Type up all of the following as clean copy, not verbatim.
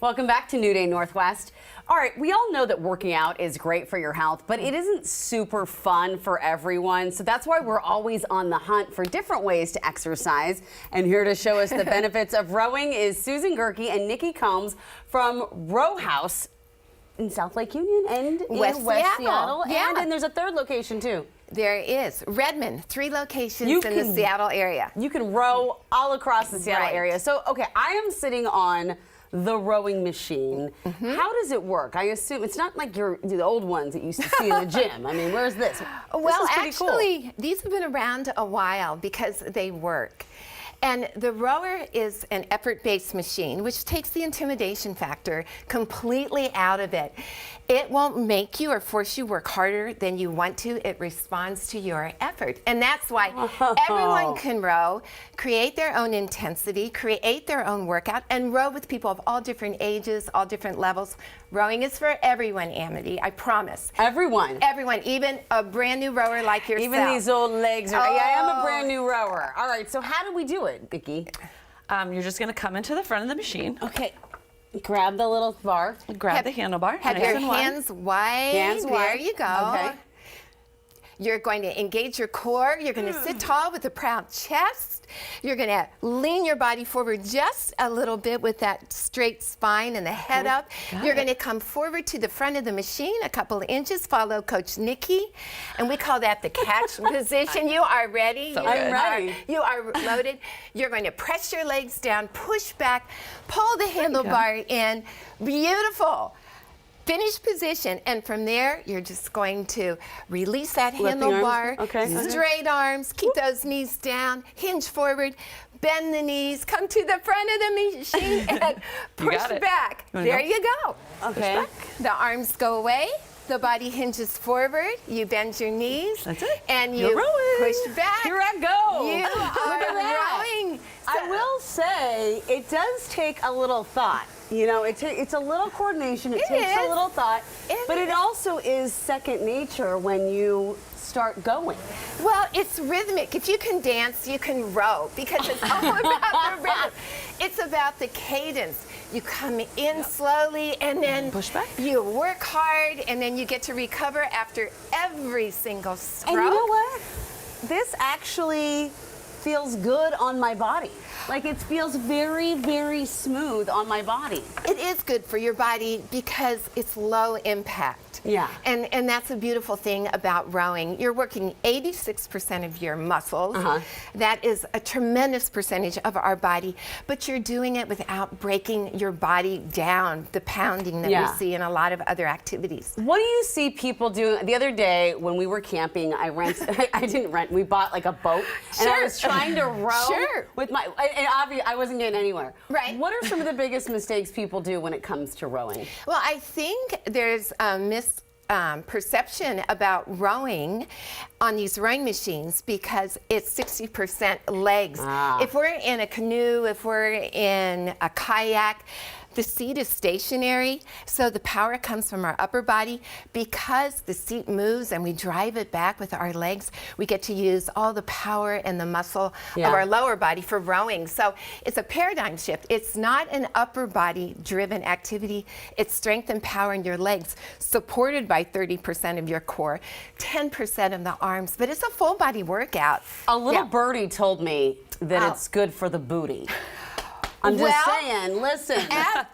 Welcome back to New Day Northwest. All right, we all know that working out is great for your health, but it isn't super fun for everyone. So that's why we're always on the hunt for different ways to exercise. And here to show us the benefits of rowing is Susan Gehrke and Niki Combs from Row House in South Lake Union and in West Seattle. Yeah. And then there's a third location too. There is. Redmond, 3 locations in the Seattle area. You can row all across the Seattle Right. area. So, okay, I am sitting on the rowing machine. How does it work? I assume it's not like the old ones that you used to see in the gym. I mean, where's this? Well, This is pretty actually, cool. these have been around a while because they work. And the rower is an effort-based machine, which takes the intimidation factor completely out of it. It won't make you or force you work harder than you want to. It responds to your effort. And that's why everyone can row, create their own intensity, create their own workout, and row with people of all different ages, all different levels. Rowing is for everyone, Amity, I promise. Everyone. Everyone, even a brand new rower like yourself. Even these old legs. Are, Oh. Yeah, I am a brand new rower. All right, so how do we do it, Niki? You're just going to come into the front of the machine. Okay, grab the little bar. Grab the handlebar. Have nice your and wide. hands wide. Hands There wide. you go. Okay. You're going to engage your core. You're going to sit tall with a proud chest. You're going to lean your body forward just a little bit with that straight spine and the head up. You're going to come forward to the front of the machine a couple of inches. Follow Coach Niki, and we call that the catch position. You are ready. So you good. ready. You are loaded. You're going to press your legs down, push back, pull the handlebar in. Beautiful. Finish position, and from there, you're just going to release that Let the handlebar, arms- okay. straight arms, keep those knees down, hinge forward, bend the knees, come to the front of the machine, and push got it. back. You wanna There go? you go. Okay. The arms go away, the body hinges forward, you bend your knees, That's it. and You're you rowing. push back. Here I go. You Look at are that. rowing. I will say it does take a little thought. You know, it's a little coordination. It takes a is. little thought, It but it also is second nature when you start going. Well, it's rhythmic. If you can dance, you can row because it's all about the rhythm. It's about the cadence. You come in slowly and then Push back. you work hard and then you get to recover after every single stroke. And you know what? This actually feels good on my body. Like it feels very, very smooth on my body. It is good for your body because it's low impact. Yeah. And that's a beautiful thing about rowing. You're working 86% of your muscles. That is a tremendous percentage of our body, but you're doing it without breaking your body down, the pounding that we see in a lot of other activities. What do you see people do? The other day when we were camping, I didn't rent, we bought like a boat and I was trying to row with my, and obviously I wasn't getting anywhere. Right. What are some of the biggest mistakes people do when it comes to rowing? Well, I think there's a misperception about rowing on these rowing machines because it's 60% legs. If we're in a canoe, if we're in a kayak, the seat is stationary, so the power comes from our upper body. Because the seat moves and we drive it back with our legs, we get to use all the power and the muscle of our lower body for rowing. So it's a paradigm shift. It's not an upper body driven activity. It's strength and power in your legs, supported by 30% of your core, 10% of the arms, but it's a full body workout. A little birdie told me that it's good for the booty. I'm just saying, listen.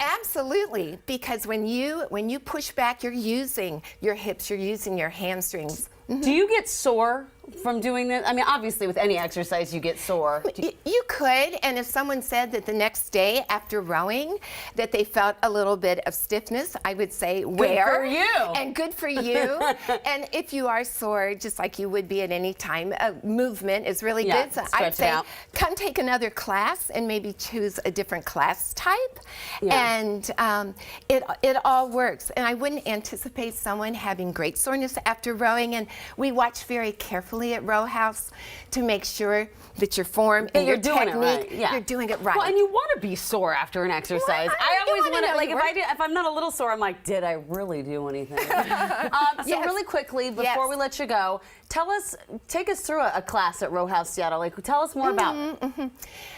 Absolutely, because when you push back, you're using your hips, you're using your hamstrings. Do you get sore from doing this? I mean, obviously with any exercise you get sore. You could, and if someone said that the next day after rowing that they felt a little bit of stiffness, I would say wear. Good for you. And good for you. And if you are sore, just like you would be at any time, movement is really good. So stretch I'd it say out. come take another class and maybe choose a different class type. And it all works. And I wouldn't anticipate someone having great soreness after rowing. And we watch very carefully at Row House to make sure that your form and your technique, you're doing it right. Well, and you want to be sore after an exercise. Well, I always wanna want to, know like, you if I'm not a little sore, I'm like, did I really do anything? So really quickly, before we let you go, take us through a class at Row House Seattle. Like, tell us more about.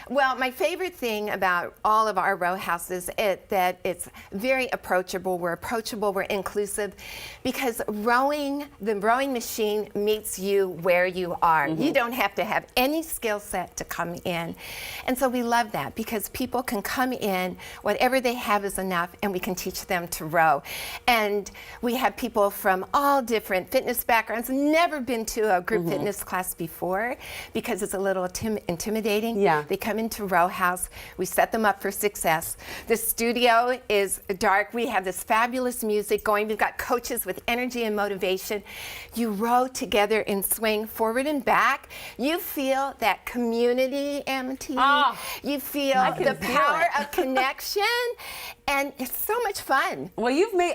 Well, my favorite thing about all of our row houses is that it's very approachable. We're inclusive, because the rowing machine meets you where you are. You don't have to have any skill set to come in. And so we love that, because people can come in, whatever they have is enough, and we can teach them to row. And we have people from all different fitness backgrounds, never been to a group fitness class before, because it's a little intimidating. Yeah. They come into Row House. We set them up for success. The studio is dark. We have this fabulous music going. We've got coaches with energy and motivation. You row together and swing forward and back. You feel that community, Amity. You feel the power of connection, and it's so much fun. Well, you've made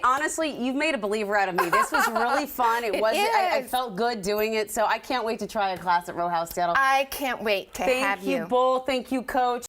a believer out of me. This was really fun. I felt good doing it, so I can't wait to try a class at Row House Seattle. I can't wait to have you. Thank you both. Thank you, Coach.